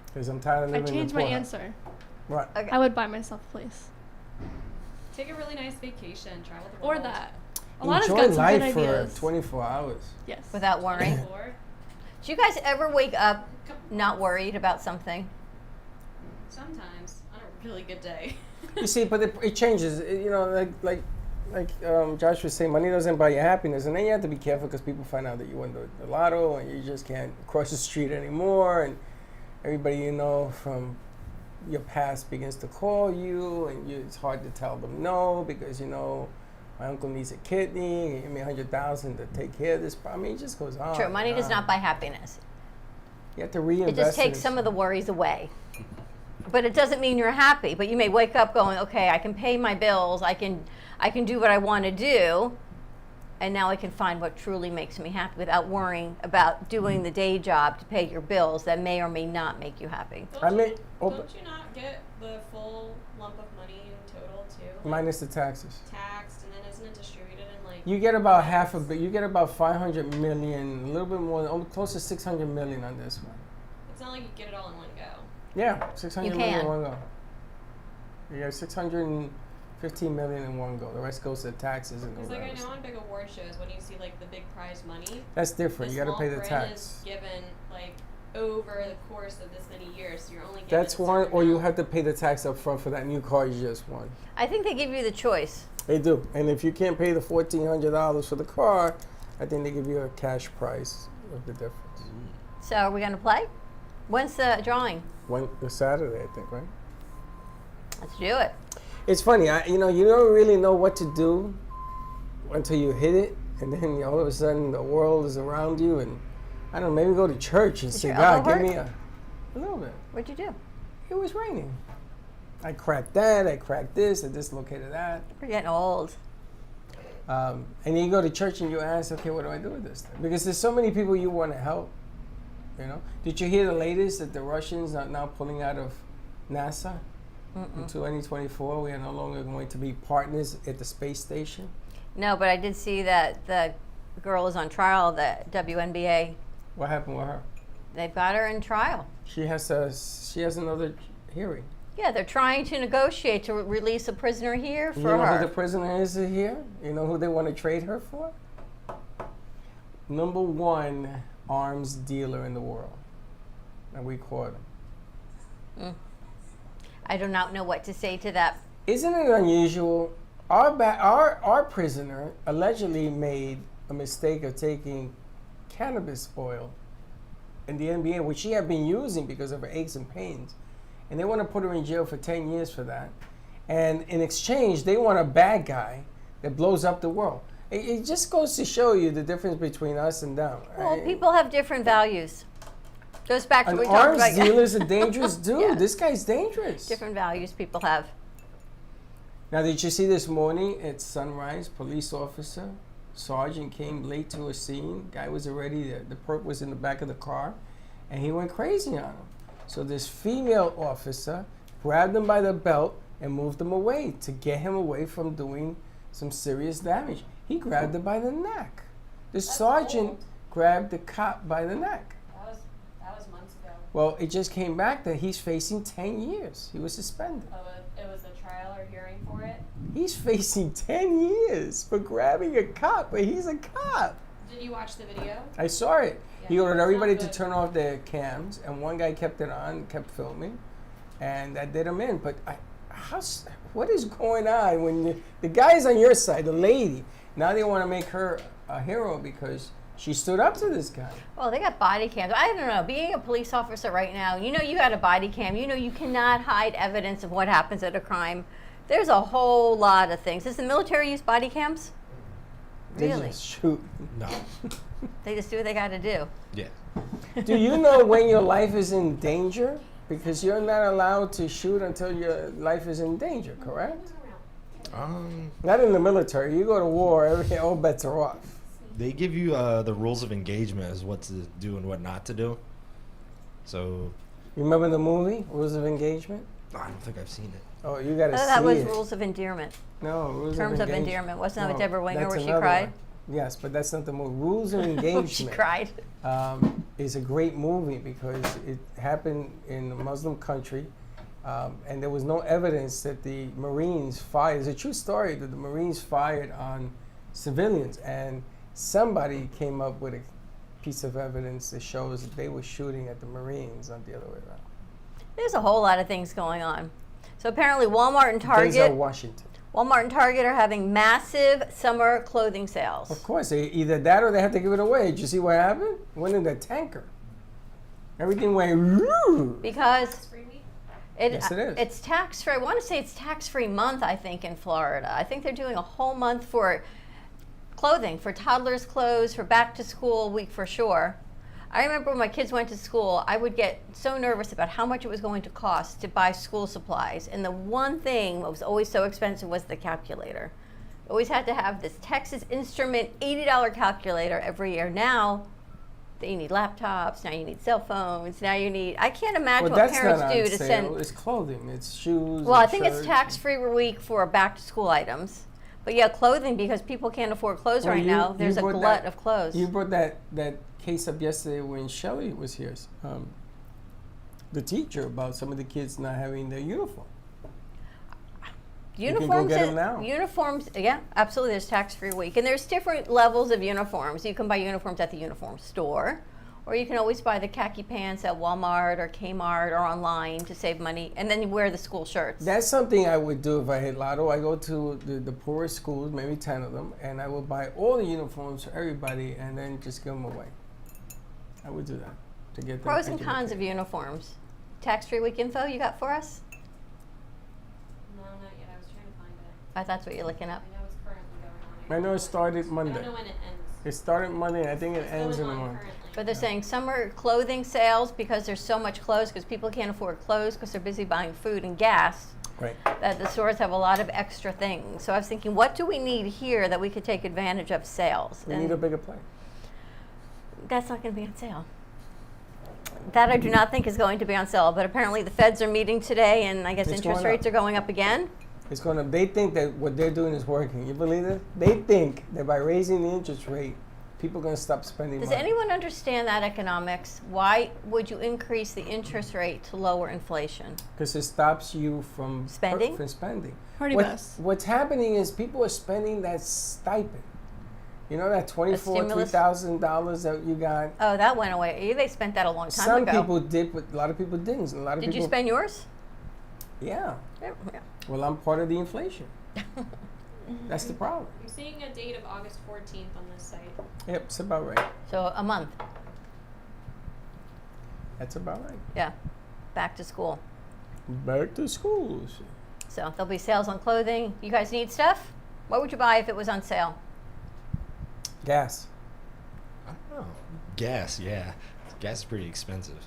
Because I'm tired of I living in changed the my poorhouse. answer. Right. Okay. I would buy myself a place. Take a really nice vacation, travel the Or world. that. Alana's Enjoy got some life good for ideas. 24 hours. Yes. Without worrying? Or Do you guys ever wake up not worried about something? sometimes on a really good day. You see, but it changes. You know, like Josh was saying, money doesn't buy you happiness, and then you have to be careful because people find out that you won the lotto, and you just can't cross the street anymore, and everybody you know from your past begins to call you, and it's hard to tell them no because you know my uncle needs a kidney. Give me $100,000 to take care of this. I mean, it just goes on. True, money and does on. not buy happiness. You have to reinvest. It just takes some of the worries away. But it doesn't mean you're happy. But you may wake up going, okay, I can pay my bills, I can do what I want to do, and now I can find what truly makes me happy without worrying about doing the day job to pay your bills that may or may not make you happy. Don't I you- mean, don't you not get the full lump of money in total too? Like, minus the taxes. taxed, and then isn't it distributed in like? You get about half of it. You get about 500 million, a little bit more, almost close to 600 million on this one. It's not like you get it all in one go. Yeah, 600 You million in can. one go. You have 615 million in one go. The rest goes to taxes and Because all like I that know stuff. on big award shows when you see like the big prize money, That's different. the You got to small pay the print tax. is given like over the course of this many years. So you're only given That's a one, certain or you amount. have to pay the tax up front for that new car you just won. I think they give you the choice. They do. And if you can't pay the $1,400 for the car, I think they give you a cash price of the difference. So are we going to play? When's the drawing? This Saturday, I think, right? Let's do it. It's funny, you don't really know what to do until you hit it, and then all of a sudden the world is around you, and I don't know, maybe go to church and say, your God, elbow give me hurt? A little bit. What'd you do? It was raining. I cracked that. I cracked this. I dislocated that. We're getting old. And you go to church and you ask, okay, what do I do with this thing? Because there's so many people you want to help. You know? Did you hear the latest that the Russians are now pulling out of NASA? In 2024, we are no longer going to be partners at the space station. No, but I did see that the girl is on trial, the WNBA. What happened with her? They've got her in trial. She has another hearing. Yeah, they're trying to negotiate to release a prisoner here for You know her. who the prisoner is here? You know who they want to trade her for? Number 1 arms dealer in the world. And we caught him. I do not know what to say to that. Isn't it unusual? Our prisoner allegedly made a mistake of taking cannabis oil in the NBA, which she had been using because of her aches and pains. And they want to put her in jail for 10 years for that. And in exchange, they want a bad guy that blows up the world. It just goes to show you the difference between us and them. Well, right? people have different values. Goes back to An what we talked arms about. dealer is a dangerous dude. Yeah. This guy's dangerous. Different values people have. Now, did you see this morning at sunrise, police officer, sergeant came late to a scene. Guy was already, the perp was in the back of the car, and he went crazy on him. So this female officer grabbed him by the belt and moved him away to get him away from doing some serious damage. He grabbed her by the neck. The sergeant bold. grabbed the cop by the neck. That was months ago. Well, it just came back that he's facing 10 years. He was suspended. Oh, it was the trial or hearing for it. He's facing 10 years for grabbing a cop, but he's a cop. Did you watch the video? I saw it. He Yeah, ordered it's not everybody to good. turn off their cams, and one guy kept it on, kept filming, and that did him in. But what is going on when the guy's on your side, the lady, now they want to make her a hero because she stood up to this guy. Well, they got body cams. I don't know. Being a police officer right now, you know you got a body cam. You know you cannot hide evidence of what happens at a crime. There's a whole lot of things. Does the military use body cams? They Really? just shoot. No. They just do what they got to do. Yeah. Do you know when your life is in danger? Because you're not allowed to shoot until your life is in danger, correct? Not in the military. You go to war, all bets are off. They give you the rules of engagement as what to do and what not to do. So, You remember the movie, Rules of Engagement? I don't think I've seen it. Oh, you got to see That was it. Rules of Endearment. No, Rules Terms of Engagement. Endearment. Wasn't that with Deborah Winger that's where she another cried? one. Yes, but that's not the movie. Rules of Engagement. She cried. Is a great movie because it happened in a Muslim country, and there was no evidence that the Marines fired. It's a true story that the Marines fired on civilians, and somebody came up with a piece of evidence that shows that they were shooting at the Marines, not the other way around. There's a whole lot of things going on. So apparently Walmart and Denzel Target, Washington. Walmart and Target are having massive summer clothing sales. Of course, either that or they had to give it away. Did you see what happened? Went in the tanker. Everything went. "Roo." Because Free week? Yes, it is. It's tax-free. I want to say it's tax-free month, I think, in Florida. I think they're doing a whole month for clothing, for toddlers' clothes, for back to school week for sure. I remember when my kids went to school, I would get so nervous about how much it was going to cost to buy school supplies. And the one thing that was always so expensive was the calculator. Always had to have this Texas Instrument $80 calculator every year. Now, you need laptops, now you need cell phones, now you need, I can't imagine Well, what that's parents not do on to sale. send. It's clothing. It's shoes. Well, I and think it's shirts. tax-free week for back-to-school items. But yeah, clothing, because people can't afford clothes Well, right you- now. you There's a brought glut that- of clothes. You brought that case up yesterday when Shelley was here. The teacher about some of the kids not having their uniform. can go Uniforms, get 'em now. uniforms, yeah, absolutely. There's tax-free week, and there's different levels of uniforms. You can buy uniforms at the uniform store, or you can always buy the khaki pants at Walmart or Kmart or online to save money, and then you wear the school shirts. That's something I would do if I hit lotto. I go to the poorest schools, maybe 10 of them, and I would buy all the uniforms for everybody and then just give them away. I would do that to get them. Pros and educated. cons of uniforms. Tax-free week info you got for us? No, not yet. I was trying to find it. That's what you're looking up. I know it's currently going on. I know it started I Monday. don't know when it ends. It started Monday, and I think it It's ends in going the on month. currently. But they're saying summer clothing sales, because there's so much clothes, because people can't afford clothes because they're busy buying food and gas, Right. that the stores have a lot of extra things. So I was thinking, what do we need here that we could take advantage of sales? We And need a bigger plane. that's not going to be on sale. That I do not think is going to be on sale. But apparently the Feds are meeting today, and I guess It's interest going rates up. are going up again. It's gonna. They think that what they're doing is working. You believe it? They think that by raising the interest rate, people are gonna stop spending Does money. anyone understand that economics? Why would you increase the interest rate to lower inflation? Because it stops you from Spending? From spending. Party bus. What's happening is people are spending that stipend. You know that stimulus? $24,000 that you got. Oh, that went away. They spent that a long time Some ago. people did, but a lot of people didn't. A lot of Did people. you spend yours? Yeah. Yeah. Well, I'm part of the inflation. That's the problem. I'm seeing a date of August 14th on this site. Yep, it's about right. So a month. That's about right. Yeah. Back to school. Back to schools. So there'll be sales on clothing. You guys need stuff? What would you buy if it was on sale? Gas. I don't know. Gas, yeah. Gas is pretty expensive.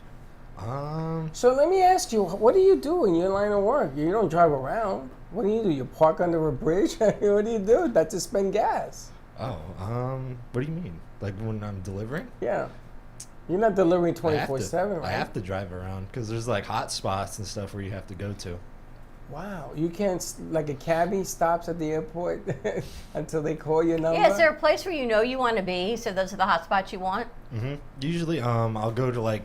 So let me ask you, what do you do in your line of work? You don't drive around. What do? You park under a bridge? What do you do? That's to spend gas. What do you mean? Like when I'm delivering? Yeah. You're not delivering I have to- 24/7, right? I have to drive around because there's like hot spots and stuff where you have to go to. Wow. You can't, like a cabbie stops at the airport until they call your number? Yeah, is there a place where you know you want to be? So those are the hot spots you want? Usually, I'll go to like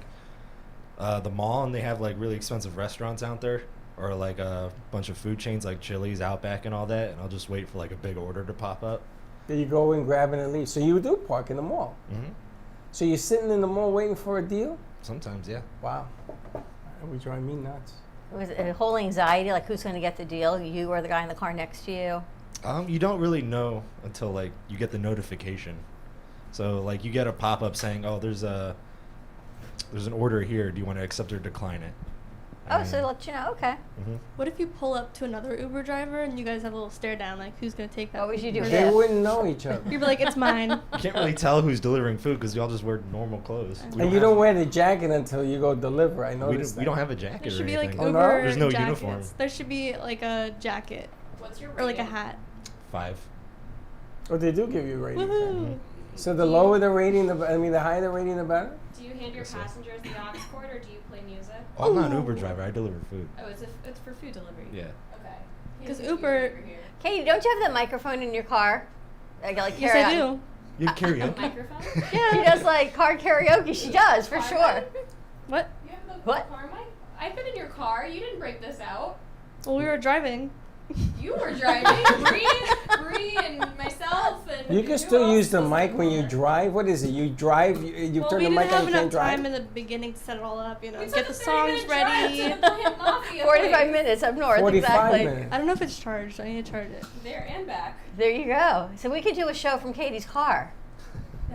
the mall and they have like really expensive restaurants out there, or like a bunch of food chains like Chili's, Outback, and all that. And I'll just wait for like a big order to pop up. Then you go and grab it and leave. So you do park in the mall. So you're sitting in the mall waiting for a deal? Sometimes, yeah. Wow. That would drive me nuts. It was a whole anxiety, like who's going to get the deal? You or the guy in the car next to you? You don't really know until like you get the notification. So like you get a pop up saying, "Oh, there's an order here. Do you want to accept or decline it?" Oh, so they let you know. Okay. What if you pull up to another Uber driver and you guys have a little stare down, like who's gonna take that? What would you do? person? They Yeah. wouldn't know each other. You'd be like, it's mine. You can't really tell who's delivering food because you all just wear normal clothes. And you don't wear the jacket until you go deliver. I We noticed don't have a jacket There or should be like anything. Oh, no? Uber There's no jackets. uniform. There should be like a jacket What's your or like a rating? hat. 5. Oh, they do give you ratings. Right? Woohoo! So the lower the rating, the higher the rating, the better? Do you hand your passengers the aux cord or do you play music? Oh, I'm not an Uber driver. I deliver food. Oh, it's for food delivery. Yeah. Okay. 'Cause Here's Uber- over here. Katie, don't you have that microphone in your car? Like Yes, carry I on. do. You karaoke? Microphone? She does like car karaoke. She does, for Car sure. mic? What? You have the What? car mic? I've been in your car. You didn't break this out. Well, we were driving. You were driving. Bree and myself and You can who still else use the was mic in when you there? drive. What is it? You drive, you Well, turn we the didn't mic on, have you enough can't drive? time in the beginning to set it all up, you know, We get took the a songs 30-minute drive ready. to the Plant Mafia 45 place. minutes up north, 45 exactly. minutes. I don't know if it's charged. I need to charge it. There and back. There you go. So we could do a show from Katie's car.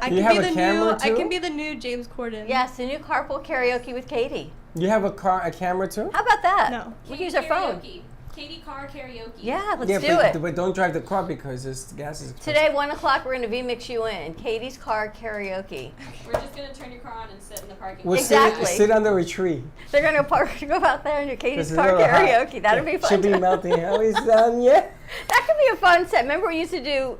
I You can have be a the camera, new. I too? can be the new James Corden. Yes, the new carpool karaoke with Katie. You have a camera too? How about that? No. We can use our phone. Karaoke. Katie Car karaoke. Yeah, let's Yeah, do but, it. but don't drive the car because this gas is expensive. Today, 1 o'clock, we're going to VMix you in. Katie's car karaoke. We're just gonna turn your car on and sit in the parking lot. We'll Exactly. sit under a tree. They're going to go out there and do Katie's This is car a little hot. karaoke. That'd be fun. Should be melting. How is done yet? That could be a fun set. Remember we used to do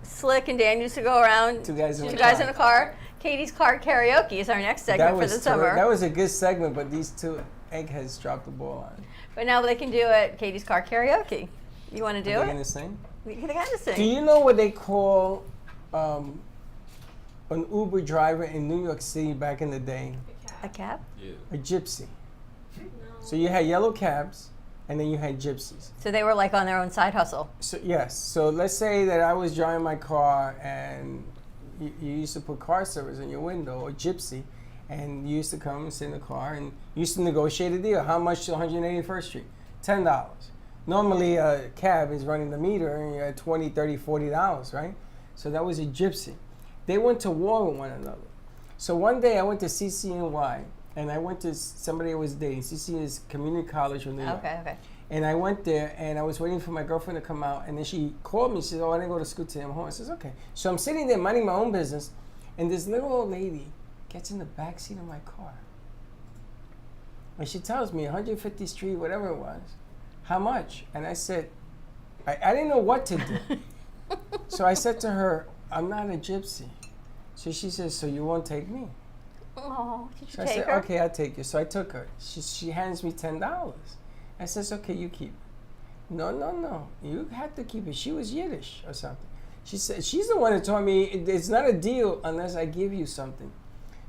Slick and Dan used to go around? Two guys in Two a guys car. in a car. Katie's car karaoke is our next segment for the summer. That was a good segment, but these two eggheads dropped the ball on it. But now they can do it. Katie's car karaoke. You want to do Are they it? gonna sing? We can kind of sing. Do you know what they call an Uber driver in New York City back in the day? A cab? Yeah. A gypsy. No. So you had yellow cabs, and then you had gypsies. So they were like on their own side hustle. So yes. So let's say that I was driving my car, and you used to put car service in your window, or gypsy, and you used to come and sit in the car, and you used to negotiate a deal. How much to 181st Street? $10. Normally a cab is running the meter, and you're at $20, $30, $40, right? So that was a gypsy. They went to war with one another. So one day I went to CCNY, and I went to somebody I was dating. CC is Community College of New York. Okay. And I went there, and I was waiting for my girlfriend to come out, and then she called me. She said, "Oh, I didn't go to school today. I'm home." I said, "Okay." So I'm sitting there minding my own business, and this little old lady gets in the back seat of my car. And she tells me 150th Street, whatever it was, how much? And I said, I didn't know what to do. So I said to her, I'm not a gypsy. So she says, so you won't take me? Oh, did you So I take said, her? okay, I'll take you. So I took her. She hands me $10. I says, okay, you keep it. No, you have to keep it. She was Yiddish or something. She said, she's the one that told me it's not a deal unless I give you something.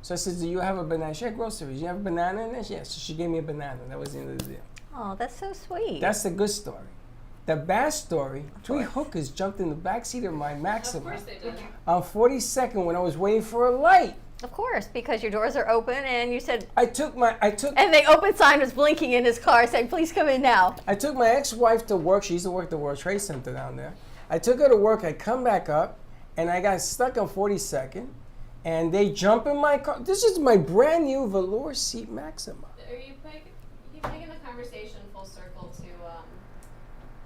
So I said, do you have a banana? She had groceries. You have a banana in there? Yes. So she gave me a banana. That was the end of the deal. Oh, that's so sweet. That's the good story. The bad story, 3 hookers jumped in the backseat of my Of Maxima course they did. on 42nd when I was waiting for a light. Of course, because your doors are open and you said, I took and the open sign was blinking in his car saying, please come in now. I took my ex-wife to work. She used to work at the World Trade Center down there. I took her to work. I come back up, and I got stuck on 42nd, and they jump in my car. This is my brand new velour seat Maxima. Are you taking the conversation full circle to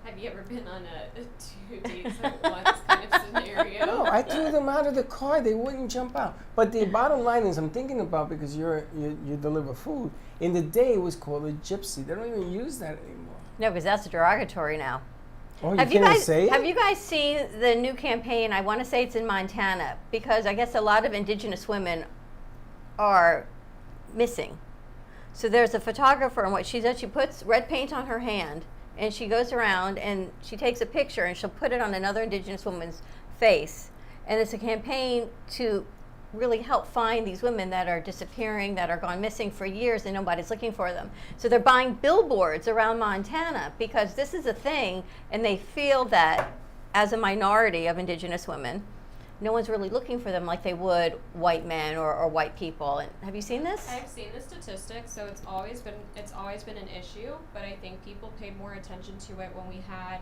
have you ever been on a 2 dates at once kind of scenario? No, I threw them out of the car. They wouldn't jump out. But the bottom line is, I'm thinking about, because you deliver food. In the day, it was called a gypsy. They don't even use that anymore. No, because that's derogatory now. Oh, you Have can't you guys say it? have you guys seen the new campaign? I want to say it's in Montana because I guess a lot of indigenous women are missing. So there's a photographer, and what she does, she puts red paint on her hand, and she goes around and she takes a picture and she'll put it on another indigenous woman's face. And it's a campaign to really help find these women that are disappearing, that are gone missing for years and nobody's looking for them. So they're buying billboards around Montana because this is a thing, and they feel that as a minority of indigenous women, no one's really looking for them like they would white men or white people. And have you seen this? I've seen the statistics, so it's always been an issue, but I think people paid more attention to it when we had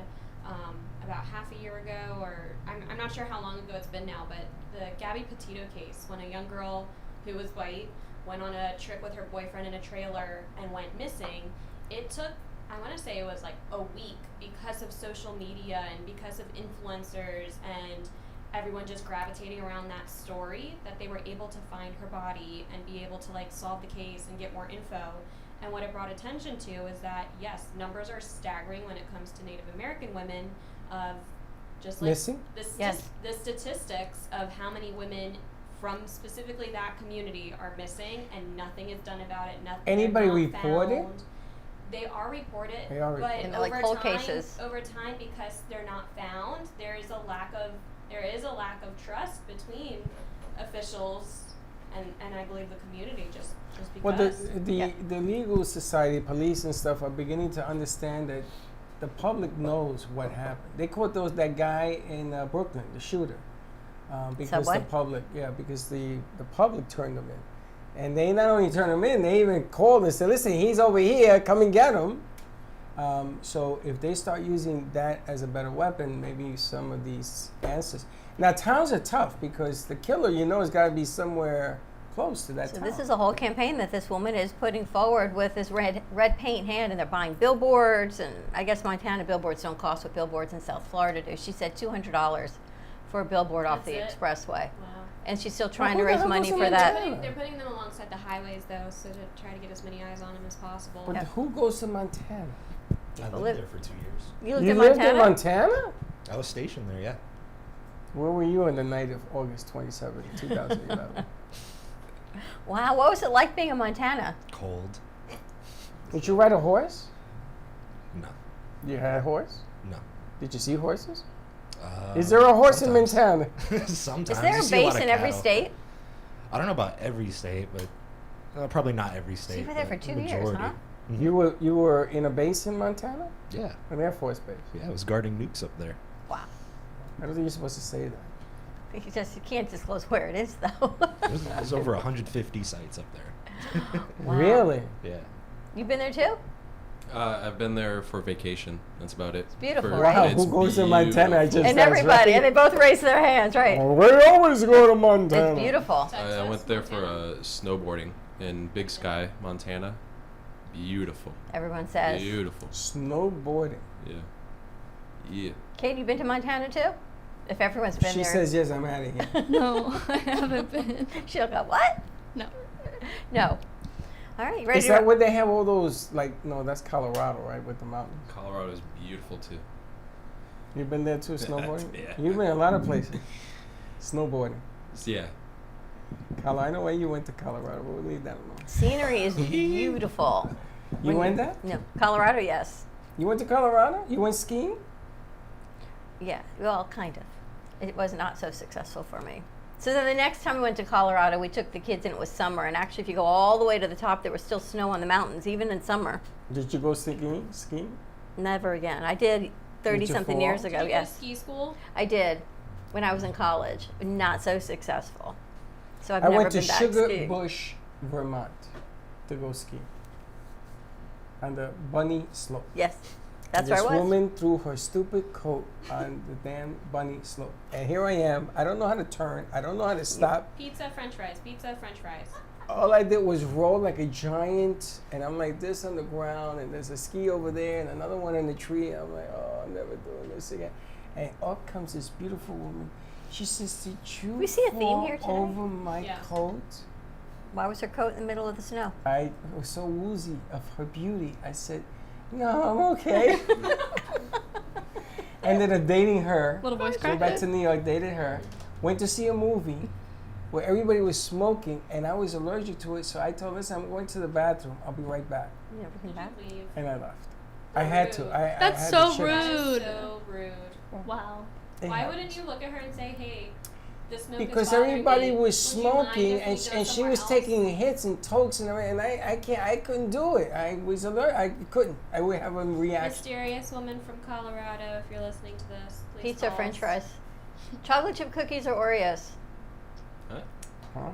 about half a year ago, or I'm not sure how long ago it's been now, but the Gabby Petito case, when a young girl who was white went on a trip with her boyfriend in a trailer and went missing. It took, I want to say it was like a week, because of social media and because of influencers and everyone just gravitating around that story, that they were able to find her body and be able to like solve the case and get more info. And what it brought attention to is that, yes, numbers are staggering when it comes to Native American women of just like Missing? the statistics of how many women from specifically that community are missing and nothing is done about it. Nothing. Anybody they're not report it? found. They are reported, They are but reported. And they're like cold cases. over time, because they're not found, there is a lack of trust between officials and I believe the community just Well, because. the legal society, police and stuff are beginning to understand that the public knows what happened. They caught that guy in Brooklyn, the shooter, because Subway? the public, because the public turned him in, and they not only turned him in, they even called and said, "Listen, he's over here. Come and get him." So if they start using that as a better weapon, maybe some of these answers. Now towns are tough because the killer, has got to be somewhere close to that So town. this is a whole campaign that this woman is putting forward with this red paint hand, and they're buying billboards, and I guess Montana billboards don't cost what billboards in South Florida do. She said $200 for a billboard off the That's it? expressway. Wow. And she's still trying who to the raise hell money goes for to that. Montana? They're putting them alongside the highways though, so to try to get as many eyes on them as possible. But Yeah. who goes to Montana? I Live- lived there for 2 years. You lived You in lived Montana? in Montana? I was stationed there, yeah. Where were you on the night of August 27, 2011? Wow, what was it like being in Montana? Cold. Did you ride a horse? No. You had a horse? No. Did you see horses? Uh, Is there a horse sometimes. in Montana? Sometimes. Is there You a see lot base of in every cattle. state? I don't know about every state, but probably not every state. you were there but for 2 the years, majority. huh? Mhm. You were in a base in Montana? Yeah. An Air Force base. Yeah, I was guarding nukes up there. Wow. I don't think you're supposed to say that. You can't disclose where it is, though. There's over 150 sites up there. Wow. Really? Yeah. You've been there too? I've been there for vacation. That's about it. It's beautiful, Wow, right? who goes to Montana? I just And asked, everybody, right? and they both raise their hands, right? Oh, we always go to Montana. It's beautiful. I went there for snowboarding in Big Sky, Montana. Beautiful. Everyone says. Beautiful. Snowboarding. Yeah. Yeah. Kate, you been to Montana too? If everyone's been She there. says yes, I'm out of here. No, I haven't been. She'll go, what? No. No. All right, you ready? Is to that rock? where they have all those, like, no, that's Colorado, right, with the mountains? Colorado is beautiful too. You've been there too, snowboarding? Yeah. You've been a lot of places. Snowboarding. Yeah. I know where you went to Colorado, but we'll leave that alone. Scenery is beautiful. You went there? No. Colorado, yes. You went to Colorado? You went skiing? Yeah, well, kind of. It was not so successful for me. So then the next time we went to Colorado, we took the kids and it was summer. And actually, if you go all the way to the top, there was still snow on the mountains, even in summer. Did you go skiing? Never again. I did 30-something years fall? ago, Did you go to yes. ski school? I did when I was in college. Not so successful. So I've I never went to been back Sugar skiing. Bush, Vermont to go ski. On the bunny slope. Yes, that's where This I was. woman threw her stupid coat on the damn bunny slope. And here I am. I don't know how to turn. I don't know how to stop. Pizza, French fries. Pizza, French fries. All I did was roll like a giant, and I'm like this on the ground, and there's a ski over there, and another one in the tree. I'm like, oh, I'm never doing this again. And up comes this beautiful woman. She says, "Did you We see a theme fall here today? over my Yeah. coat?" Why was her coat in the middle of the snow? I was so woozy of her beauty. I said, "No, I'm okay." Ended up dating her. Little voice Go crack. back to New York, dated her. Went to see a movie where everybody was smoking, and I was allergic to it. So I told her, "Listen, I'm going to the bathroom. I'll be right back." You never came back? Leave. And I left. I had to. Rude. I That's had so to chill. That is rude. so rude. Wow. It Why happens. wouldn't you look at her and say, "Hey, the smoke Because is bothering everybody me. was Would you mind smoking, if we and, go and she somewhere was else?" taking hits and tokes and everything, and I couldn't do it. I was alert. I couldn't. I would have a reaction. Mysterious woman from Colorado, if you're listening to this, please Pizza, call French us. fries. Chocolate chip cookies or Oreos? Huh? Huh?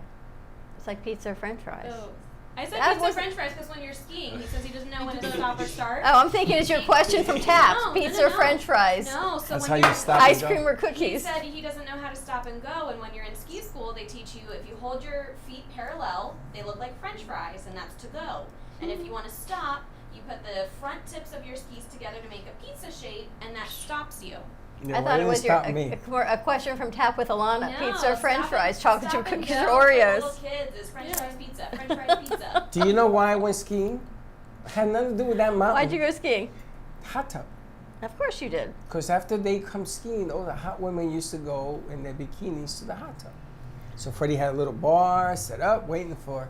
It's like pizza or French fries. Oh. I said That pizza, was- French fries because when you're skiing, he says he doesn't know when to stop or start. Oh, I'm thinking it's your question from Taps. No, no, Pizza no, or no. French fries? No, so That's when how you're you stop. Ice and go. cream or He cookies? said he doesn't know how to stop and go, and when you're in ski school, they teach you if you hold your feet parallel, they look like French fries, and that's to go. And if you want to stop, you put the front tips of your skis together to make a pizza shape, and that stops you. Yeah, I well, thought it didn't was your stop me. a question from Tap with Alana. No, Pizza or French stop fries? and- Chocolate chip stop and cookies go or for Oreos? little kids is French fries pizza. French fries pizza. Do you know why I went skiing? It had nothing to do with that mountain. Why'd you go skiing? Hot tub. Of course you did. Because after they come skiing, all the hot women used to go in their bikinis to the hot tub. So Freddie had a little bar set up, waiting for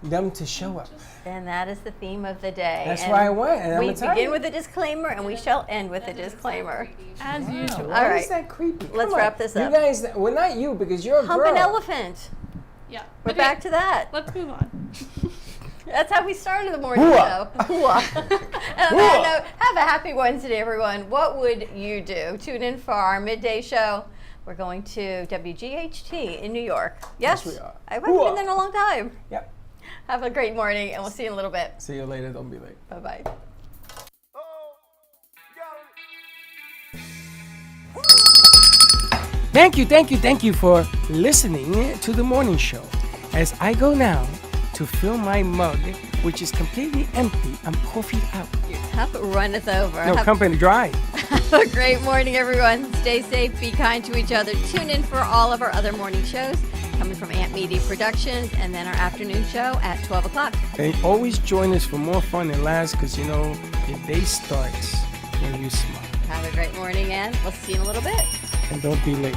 them to show up. And that is the theme of the day. That's And why I went. And I'm we gonna tell begin you. with a disclaimer and we shall end with a That doesn't sound disclaimer. creepy. As Wow, usual. why All is right. that creepy? Let's Come on. wrap this up. You guys, well, not you, because you're a Hump girl. an elephant. Yeah. We're Okay, back to that. Let's move on. That's how we started the morning Hooah. show. Hooah. And on that note, have a happy Wednesday, everyone. What would you do? Tune in for our midday show. We're going to WGHT in New York. Yes, Yes, we are. I haven't been there in a long time. Yep. Have a great morning, and we'll see you in a little bit. See you later. Don't be late. Bye-bye. Thank you for listening to the morning show. As I go now to fill my mug, which is completely empty, I'm coughing out. Your cup runneth over. No, Have company dry. a great morning, everyone. Stay safe, be kind to each other. Tune in for all of our other morning shows coming from Ant Media Productions, and then our afternoon show at 12 o'clock. And always join us for more fun and laughs, because, you know, your day starts when you smile. Have a great morning, and we'll see you in a little bit. And don't be late.